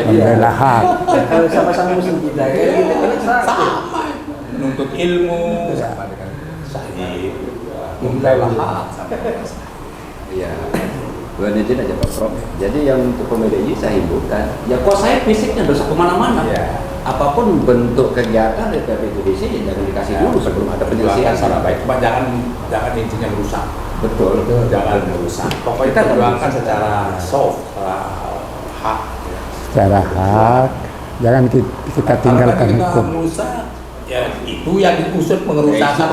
Membela hak. Kalau sama-sama muslim kita kita kan sahid. Sama menuntut ilmu sama dengan sahid, membela hak sama dengan sahid. Iya. Bukan izin aja Pak Prof. Jadi yang untuk pemilih saya himbaukan, ya kok saya fisiknya dosa kemana-mana. Ya. Apapun bentuk kegiatan DPRD Indonesia ya jangan dikasih dulu sebelum ada penyelesaian secara baik. Cuma jangan intinya merusak. Betul. Jangan merusak. Pokoknya kita perjuangkan secara soft, secara hak. Ya. Secara hak, jangan kita tinggalkan Kalau kita hukum. merusak, ya itu yang diusut pengerusakan.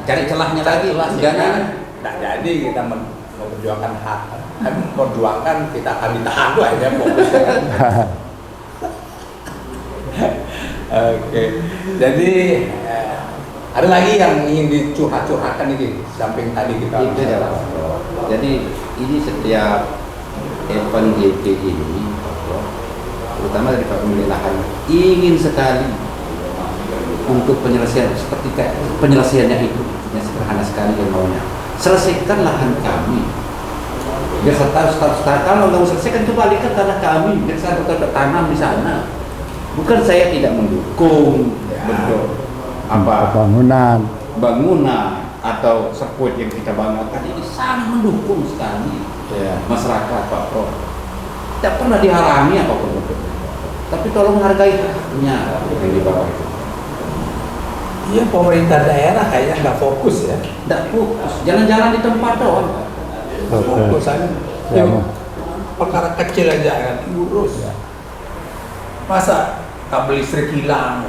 Cari celahnya lagi. Jangan. Nah, jadi kita memperjuangkan hak. Memperjuangkan kita akan ditahan tuh aja pokoknya. Oke. Jadi ada lagi yang ingin dicurhat-curhatkan ini samping tadi kita. Itu ya Pak. Jadi ini setiap event GP ini, terutama dari Pak pemilik lahan, ingin sekali untuk penyelesaian seperti penyelesaiannya itu, yang sederhana sekali yang maunya. Selesaikan lahan kami. Biar setahun kalau nggak selesaikan itu balikan tanah kami, biar saya tetap tanam di sana. Bukan saya tidak mendukung bentuk apa bangunan atau sirkuit yang kita bangunkan ini sangat mendukung sekali masyarakat Pak Prof. Tidak pernah dihalangi apapun itu. Tapi tolong hargai haknya yang di bawah itu. Iya, pemerintah daerah kayaknya nggak fokus ya. Tidak fokus, jalan-jalan di tempat doang. Fokus aja. Ya, Perkara kecil aja kan urus. Masa kabel listrik hilang?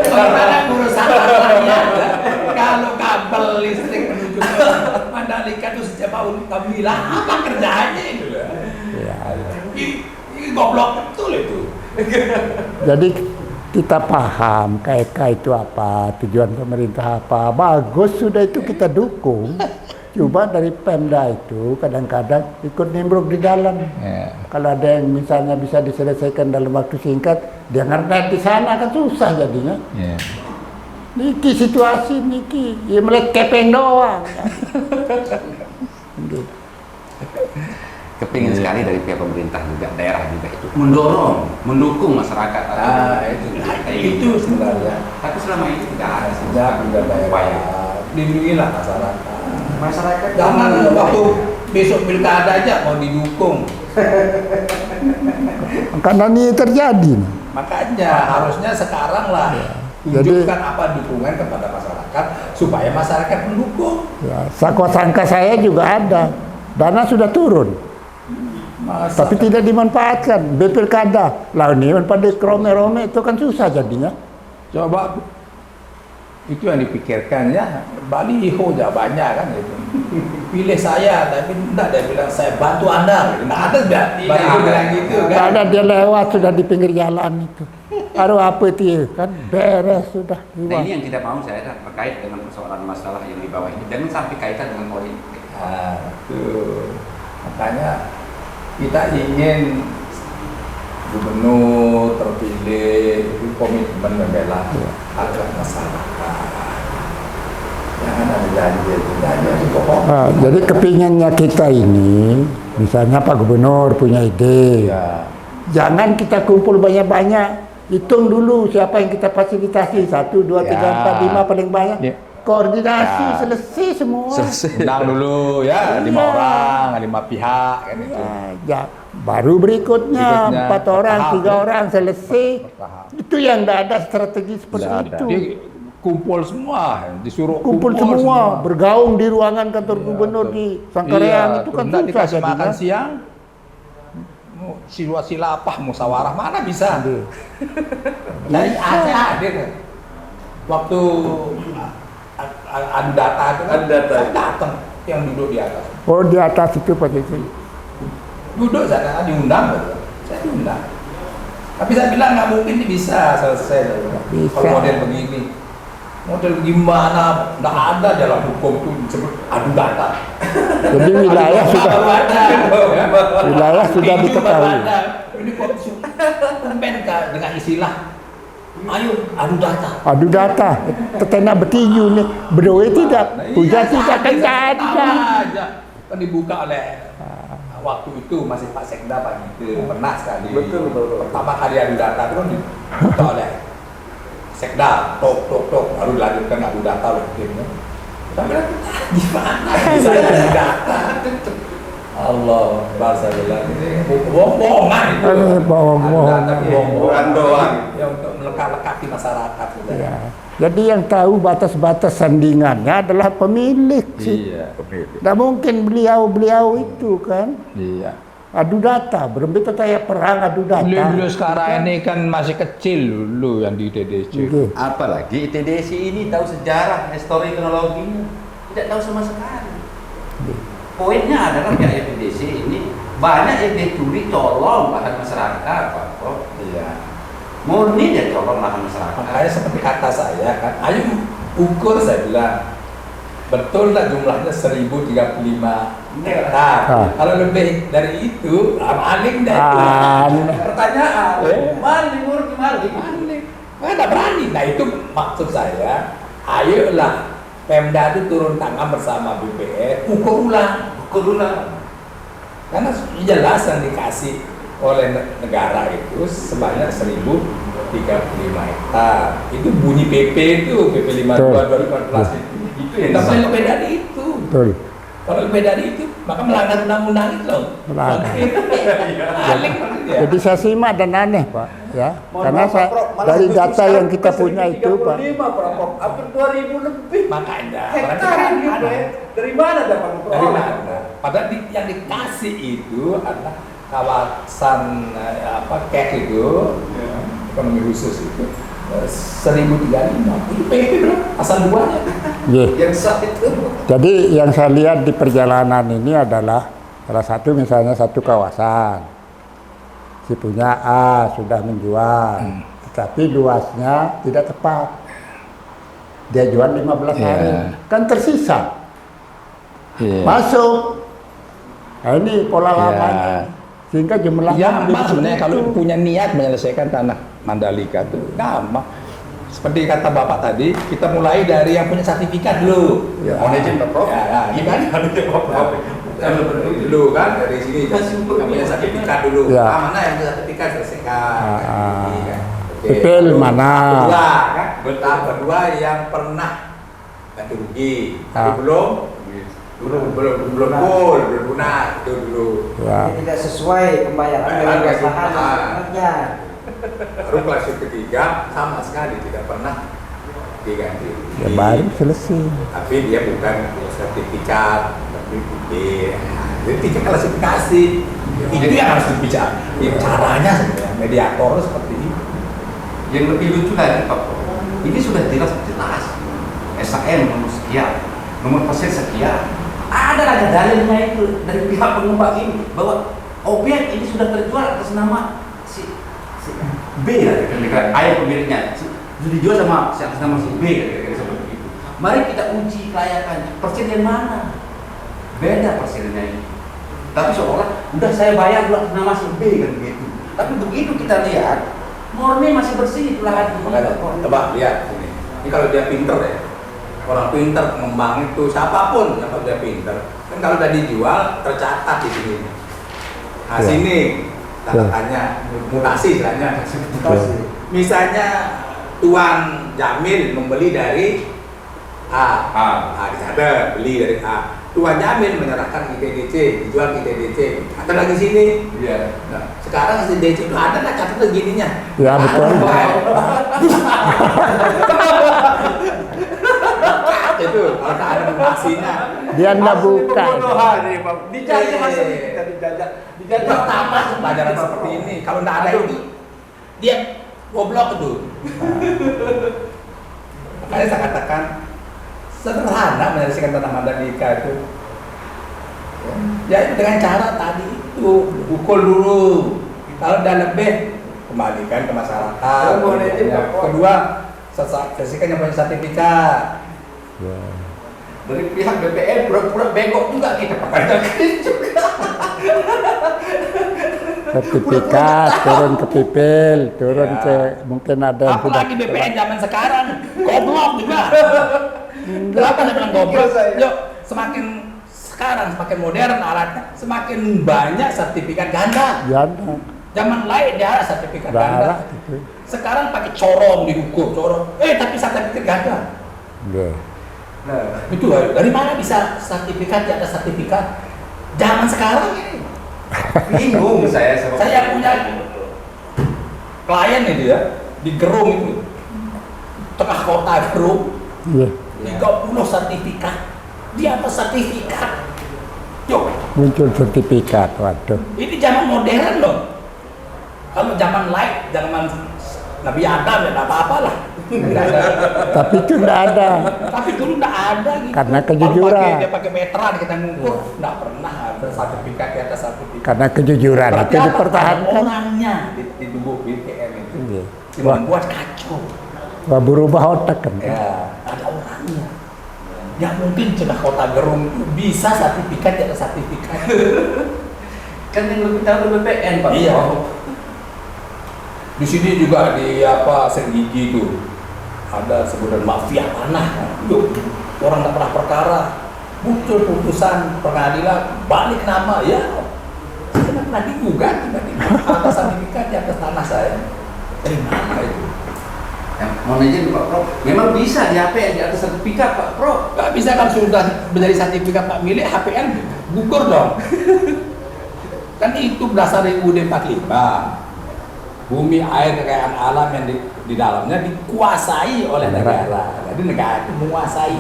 Bagaimana urusan lainnya? Kalau kabel listrik menuju ke Mandalika itu sejak tahun kabel hilang, apa kerjaannya itu? Ya. Ini goblok betul itu. Jadi kita paham KK itu apa, tujuan pemerintah apa, bagus sudah itu kita dukung. Cuma dari Pemda itu kadang-kadang ikut nimbruk di dalam. Ya. Kalau ada yang misalnya bisa diselesaikan dalam waktu singkat, dia ngerti di sana kan susah jadinya. Ya. Niki situasi niki, ya melihat kepeng doang. Gitu. Kepingin sekali dari pihak pemerintah juga, daerah juga itu mendorong, mendukung masyarakat. Itu sebenarnya. Tapi selama ini tidak ada Sejak udah upaya. lindungilah masyarakat. Masyarakat Jangan waktu besok pilkada aja mau didukung. Karena ini terjadi. Makanya harusnya sekarang lah tunjukkan apa dukungan kepada masyarakat supaya masyarakat mendukung. Ya, sangka saya juga ada, dana sudah turun. Tapi tidak dimanfaatkan. Pilkada, lah ini pada rome-rome itu kan susah jadinya. Coba itu yang dipikirkan ya, baliho aja banyak kan itu. Pilih saya, tapi enggak, dia bilang saya bantu Anda. Enggak ada baliho bilang gitu kan. Ada dia lewat sudah di pinggir jalan itu. Aduh apa itu kan beres sudah. Nah ini yang tidak mau saya terkait dengan persoalan masalah yang di bawah ini. Jangan sampai kaitan dengan politik. Nah, tuh. Makanya kita ingin gubernur terpilih itu komitmen membela hak masyarakat. Jangan ada janji kok. Jadi kepinginnya kita ini, misalnya Pak Gubernur punya ide, Ya. jangan kita kumpul banyak-banyak, hitung dulu siapa yang kita fasilitasi, 1, 2, 3, 4, 5 paling banyak. Ya. Koordinasi Ya. selesai semua. Undang dulu ya, 5 orang, 5 pihak kan itu. Ya, baru berikutnya 4 orang, bertahap, 3 ya. orang selesai. Bertahap. Itu yang tidak ada strategi seperti Nggak ada. itu. Dia kumpul semua, disuruh Kumpul semua, bergaung di ruangan kantor gubernur di Sangkareang itu kan susah susah dikasih makan jadinya. siang. Mau sila apa, mau sawarah mana bisa. Nah, ada hadir. Waktu adu data itu kan saya datang yang duduk di atas. Oh di atas itu Pak itu. Duduk sana diundang, betul. Saya diundang. Tapi saya bilang nggak mungkin ini bisa selesai. Bisa. Kalau model begini, model gimana? Nggak ada dalam hukum itu disebut adu data. Jadi wilayah sudah Baru ada. wilayah sudah Tinju baru diketahui. ada. Ini kok dengan istilah ayo adu data. Adu data, tetena bertinju nih, berdoa tidak, puja tidak kan nggak ada. Aja. Kan dibuka oleh waktu itu masih Pak Sekda Pak Gitu pernah sekali. Betul. Pertama kali adu data itu kan dibuka oleh Sekda, tok, baru dilanjutkan adu data oleh timnya. Kita bilang gimana bisa adu data? Allah, bahasa bilang ini bohong-bohongan itu. Bohong-bohongan doang. Ya untuk melekat-lekati masyarakat. Ya. Jadi yang tahu batas-batas sandingannya adalah pemilik sih. Iya, pemilik. Tidak mungkin beliau itu kan. Iya. Adu data, berarti kayak perang adu data. Beliau sekarang ini kan masih kecil dulu yang di TDC. Oke. Apalagi ITDC ini tahu sejarah, histori teknologinya, tidak tahu sama sekali. Poinnya adalah ya ITDC ini banyak yang dicuri colong lahan masyarakat, Pak Prof. Iya. Murni dia colong lahan masyarakat. Makanya seperti kata saya kan, ayo ukur saya bilang. Betul tak jumlahnya 1035 hektar? Kalau lebih dari itu, maling dah itu. Pertanyaan, maling murni maling. Mana tak berani. Nah itu maksud saya, ayolah Pemda itu turun tangan bersama BPN, ukur ulang. Karena jelas yang dikasih oleh negara itu sebanyak 1035 hektar. Itu bunyi PP itu, PP 52 2014 itu. Tidak boleh lebih dari itu. Betul. Kalau lebih dari itu, maka melanggar undang-undang itu loh. Melanggar. Maling ya. Jadi saya simak dan aneh Pak, ya. Karena saya, dari data yang kita punya itu Pak. Hampir 2000 lebih. Makanya, Hektar ini dari mana dapat dari mana? Padahal yang dikasih itu adalah kawasan KEK itu, ekonomi khusus itu 1035. Itu PP berapa? Asal duanya. Yeah. Yang sah itu. Jadi yang saya lihat di perjalanan ini adalah salah satu misalnya satu kawasan si punya A sudah menjual, tetapi luasnya tidak tepat. Dia jual 15 hari, kan tersisa. Masuk. Nah, ini pola lamanya. Sehingga jumlahnya Gampang sebenarnya kalau punya niat menyelesaikan tanah Mandalika itu gampang. Seperti kata Bapak tadi, kita mulai dari yang punya sertifikat dulu. Mohon izin Pak Prof. Gimana? Dulu kan dari sini yang punya sertifikat dulu. Ya. Mana yang punya sertifikat selesaikan. Detail mana? Kedua kan, tahap kedua yang pernah ganti rugi, tapi belum full, belum lunas itu dulu. Ya. Ini tidak sesuai pembayaran dengan lahan sebenarnya. Baru kelas ketiga sama sekali tidak pernah diganti. Ya baru selesai. Tapi dia bukan sertifikat, tapi B. Jadi tiga klasifikasi. Itu yang harus dibicara. Caranya sebenarnya mediator seperti ini. Yang lebih lucu lagi Pak Prof. Ini sudah jelas SAM nomor sekian, nomor pasien sekian. Ada lagi dalilnya itu dari pihak pengembang ini bahwa objek ini sudah terjual atas nama si B lah, kira-kira ayah pemiliknya sudah dijual sama si atas nama si B, kira-kira seperti itu. Mari kita uji kelayakannya. Persiden mana? Beda persidennya ini. Tapi seolah udah saya bayar buat nama si B kan begitu. Tapi begitu kita lihat, murni masih bersih itu lahan. Coba lihat ini. Ini kalau dia pinter ya. Orang pinter pengembang itu siapapun yang kalau dia pinter. Kan kalau udah dijual tercatat di sini. Nah, sini tanda tanya mutasi istilahnya. Misalnya Tuan Jamil membeli dari A. Dicatat beli dari A. Tuan Jamil menyerahkan ITDC, dijual ITDC. Ada lagi sini. Iya. Nah, sekarang ITDC itu ada nggak catat gininya? Ya betul. Itu kalau tak ada mutasinya. Dia nggak buka. Dijajah masih kita dijajah. Pertama pelajaran seperti ini. Kalau tidak ada itu, dia goblok itu. Makanya saya katakan sederhana menyelesaikan tanah Mandalika itu. Ya dengan cara tadi itu ukur dulu. Kalau udah lebih kembalikan ke masyarakat. Kedua, selesaikan yang punya sertifikat. Dari pihak BPN pura-pura bengkok juga kita pakai juga. sertifikat, turun ke pipil, turun ke mungkin ada yang sudah. Apalagi BPN zaman sekarang, goblok juga. Kenapa saya bilang goblok? Yuk, semakin sekarang semakin modern alatnya, semakin banyak sertifikat ganda. Ganda. Zaman lain dia ada sertifikat ganda. Gitu. Sekarang pakai corong diukur, corong. Tapi sertifikat ganda. Yeah. Nah, itu dari mana bisa sertifikat di atas sertifikat? Zaman sekarang ini Bingung saya sama saya punya klien ini ya di Gerung itu, tengah kota Gerung, Yeah. 30 sertifikat di atas sertifikat. Yuk, Muncul sertifikat, waduh. ini zaman modern loh. Kalau zaman lain, zaman Nabi Adam ya nggak apa-apa lah. Tapi itu tidak ada. Tapi dulu nggak ada gitu. Karena Kalau kejujuran. dia pakai meteran kita ngukur, nggak pernah ada sertifikat di atas sertifikat. Karena kejujuran Berarti itu apa? Ada dipertahankan. orangnya di tubuh BPN itu Iya. yang Wah, membuat kacau. wah, berubah otak kan. Ya, ada orangnya. Nggak mungkin cuma kota Gerung itu bisa sertifikat di atas sertifikat. kan yang lebih tahu BPN Pak. Iya. Di sini juga di Senggigi itu ada sebutan mafia tanah. Yuk, orang nggak pernah perkara, muncul putusan pengadilan balik nama ya. Saya nggak pernah digugat tiba-tiba atas sertifikat di atas tanah saya. Dari mana itu? Yang mau izin Pak Pro, memang bisa di HPL di atas sertifikat Pak Pro. Nggak bisa kan sudah menjadi sertifikat Pak milik HPL gugur dong. Kan itu berdasar dari UUD 45. Bumi, air, kekayaan alam yang di dalamnya dikuasai oleh negara. Jadi negara itu menguasai.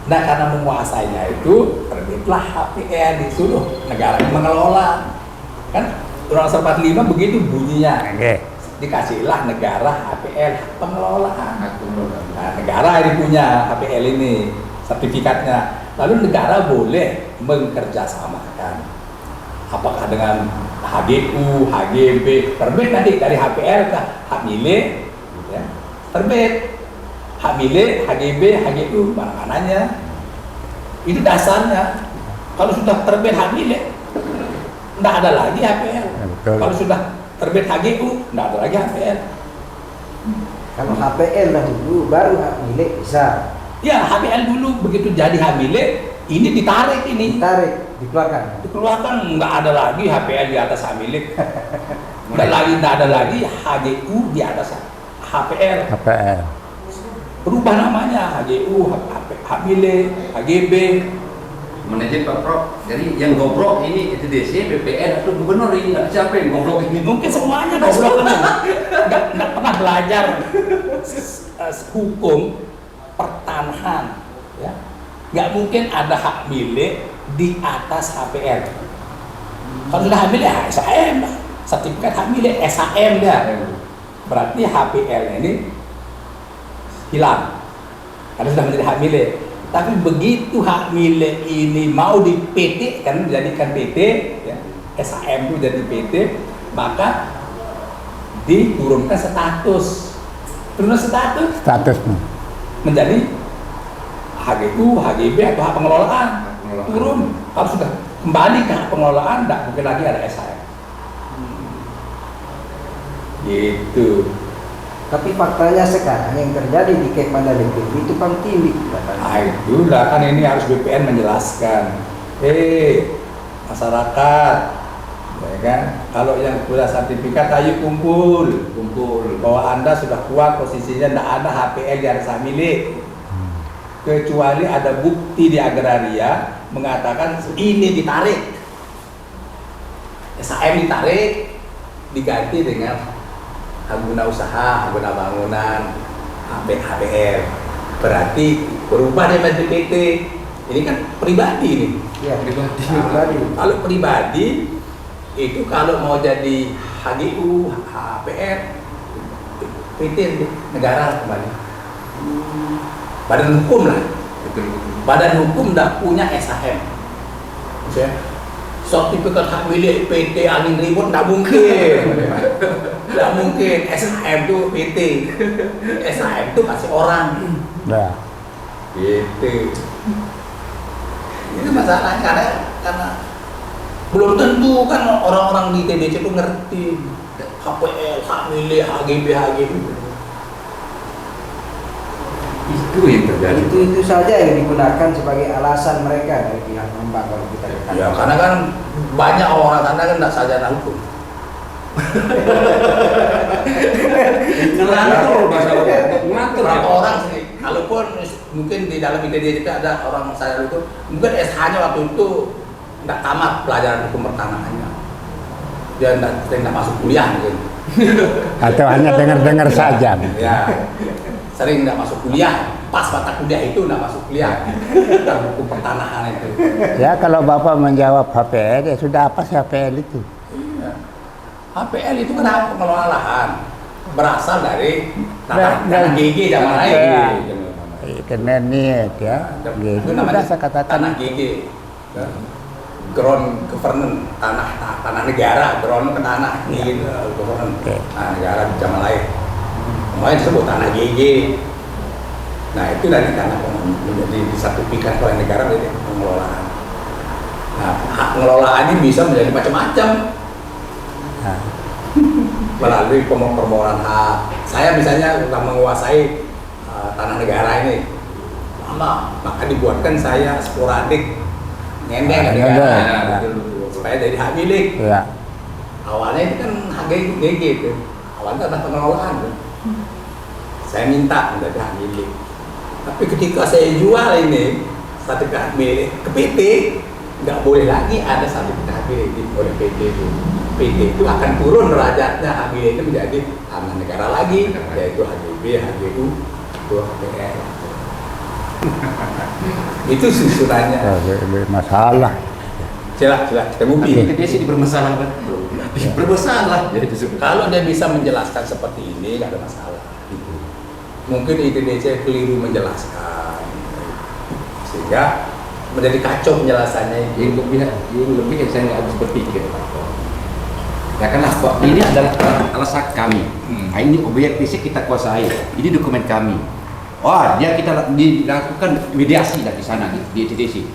Nah karena menguasainya itu terbitlah HPL, disuruh negara yang mengelola. Kan Undang-Undang 45 begitu bunyinya. Oke. Dikasihlah negara HPL pengelolaan. Nah, negara ini punya HPL ini sertifikatnya. Lalu negara boleh mengerjasamakan. Apakah dengan HGU, HGB, terbit nanti dari HPL ke hak milik, ya, terbit hak milik, HGB, HGU, mana-mananya. Itu dasarnya. Kalau sudah terbit hak milik, tidak ada lagi HPL. betul. Kalau sudah terbit HGU, tidak ada lagi HPL. Kalau HPL dahulu baru hak milik bisa Ya, HPL dulu begitu jadi hak milik, ini ditarik ini. ditarik, dikeluarkan. Dikeluarkan, nggak ada lagi HPL di atas hak milik. Nggak ada lagi HGU di atas HPL. HPL. Berubah namanya HGU, hak milik, HGB. Manajer Pak Pro, jadi yang goblok ini itu DC, BPN atau gubernur ini nggak siapa yang goblok ini? Mungkin semuanya goblok kan. Nggak pernah belajar hukum pertanahan. Ya. Nggak mungkin ada hak milik di atas HPL. Kalau sudah hak milik, SHM, sertifikat hak milik SHM dia. Berarti HPL ini hilang. Karena sudah menjadi hak milik. Tapi begitu hak milik ini mau di PT, kan dijadikan PT, ya, SHM itu jadi PT, maka diturunkan status. Turun status Statusnya. menjadi HGU, HGB atau hak pengelolaan. Turun. Kalau sudah kembali ke hak pengelolaan, tidak mungkin lagi ada SHM. Gitu. Tapi faktanya sekarang yang terjadi di Kek Mandalika itu Pang Timik. Nah itulah kan ini harus BPN menjelaskan. Masyarakat, ya kan? Kalau yang sudah sertifikat, ayo kumpul bahwa Anda sudah kuat posisinya, tidak ada HPL di atas hak milik. Kecuali ada bukti di agraria mengatakan ini ditarik, SHM ditarik, diganti dengan hak guna usaha, hak guna bangunan, HPL. Berarti berubah dari PT. Ini kan pribadi ini. Ya, Nah, kalau pribadi itu kalau mau jadi HGU, HPL, PT negara kembali. Badan hukum lah. Badan hukum tidak punya SHM. Maksudnya, sertifikat hak milik PT angin ribut tidak mungkin. Tidak mungkin. SHM itu PT. SHM itu kasih orang. Nah, Gitu. Itu masalahnya karena Belum tentu kan orang-orang di TDC itu ngerti HPL, hak milik, HGB, HGB. Itu yang terjadi. Itu saja yang digunakan sebagai alasan mereka dari pihak pengembang kalau kita katakan. Ya karena kan banyak orang karena kan tidak sarjana hukum. Ngatur Berapa orang sih? Kalaupun mungkin di dalam ITD itu ada orang sarjana hukum, mungkin SH-nya waktu itu tidak tamat pelajaran hukum pertanahannya. Dia tidak masuk kuliah mungkin. Atau hanya dengar-dengar saja. Ya, sering tidak masuk kuliah. Pas mata kuliah itu tidak masuk kuliah. Tentang hukum pertanahan itu. Ya kalau Bapak menjawab HPL, ya sudah apa sih HPL itu? HPL itu kan pengelola lahan, berasal dari Nah, tanah GG zaman lain. ya. Karena niat ya, Itu gitu namanya udah saya tanah katakan. GG, ground governance, tanah negara, ground ke tanah gitu, governance, tanah negara di zaman lain. Makanya disebut tanah GG. Nah itu dari tanah menjadi disatukan oleh negara menjadi pengelolaan. Nah hak pengelolaan ini bisa menjadi macam-macam. Nah, Melalui permohonan hak. Saya misalnya sudah menguasai tanah negara ini lama, maka dibuatkan saya sporadik ngendeng ke negara supaya jadi hak milik. ya. Awalnya itu kan hak GG itu, awalnya ada pengelolaan tuh. Saya minta menjadi hak milik. Tapi ketika saya jual ini sertifikat hak milik ke PT, nggak boleh lagi ada sertifikat hak milik oleh PT itu. PT itu akan turun derajatnya, hak milik itu menjadi tanah negara lagi, yaitu HGB, HGU, itu HPL. Itu susulannya. Masalah. Jelas, kita ngupi. Dia sih bermasalah betul. Bermasalah. Jadi disebut. Kalau dia bisa menjelaskan seperti ini, nggak ada masalah. Mungkin ITDC keliru menjelaskan, sehingga menjadi kacau penjelasannya. Yang lebih yang saya nggak habis berpikir. Ya kenapa? Ini adalah alasan kami. Nah, ini objek fisik kita kuasai. Ini dokumen kami. Wah, dia kita dilakukan mediasi di sana di TDC.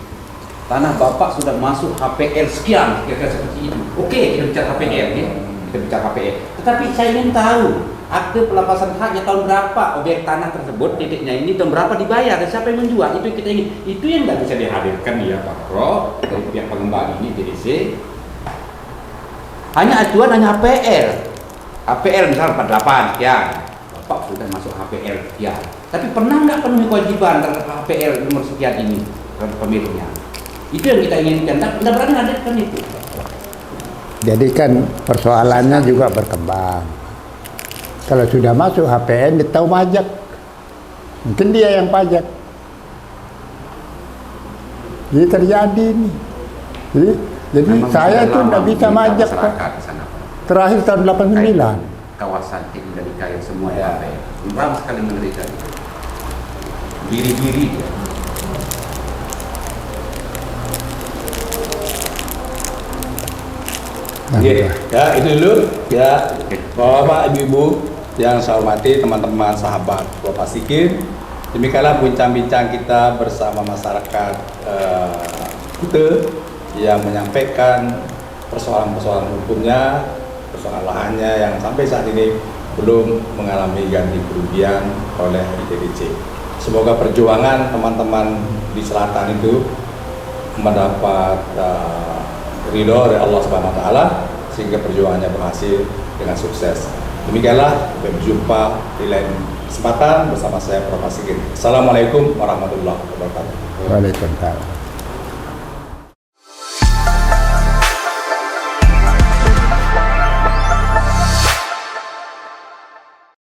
Tanah Bapak sudah masuk HPL sekian, kira-kira seperti itu. Oke, kita bicara HPL ya. Kita bicara HPL. Tetapi saya ingin tahu akte pelepasan haknya tahun berapa objek tanah tersebut, titiknya ini tahun berapa dibayar dan siapa yang menjual, itu yang kita ingin. Itu yang nggak bisa dihadirkan ya Pak Pro dari pihak pengembang ini TDC. Hanya acuan hanya HPL misalnya 48 sekian, Bapak sudah masuk HPL sekian. Tapi pernah nggak penuhi kewajiban terhadap HPL nomor sekian ini terhadap pemiliknya? Itu yang kita inginkan. Tidak berani hadirkan itu. Jadi kan persoalannya juga berkembang. Kalau sudah masuk HPN, dia tahu pajak. Mungkin dia yang pajak. Ini terjadi nih. Jadi Memang saya tuh tidak bisa majak, Pak. masyarakat di sana, Pak. Terakhir tahun 89. Kawasan dari kaya semua ya. Ramai sekali menderita. Diri-diri dia. Ya, itu dulu ya. Bapak, Ibu-ibu yang saya hormati, teman-teman sahabat Bapak Sikin. Demikianlah bincang-bincang kita bersama masyarakat kita yang menyampaikan persoalan-persoalan hukumnya, persoalan lahannya yang sampai saat ini belum mengalami ganti kerugian oleh ITDC. Semoga perjuangan teman-teman di selatan itu mendapat ridho dari Allah Subhanahu wa taala sehingga perjuangannya berhasil dengan sukses. Demikianlah, sampai berjumpa di lain kesempatan bersama saya Prof. Sigit. Assalamualaikum warahmatullahi wabarakatuh. Waalaikumsalam.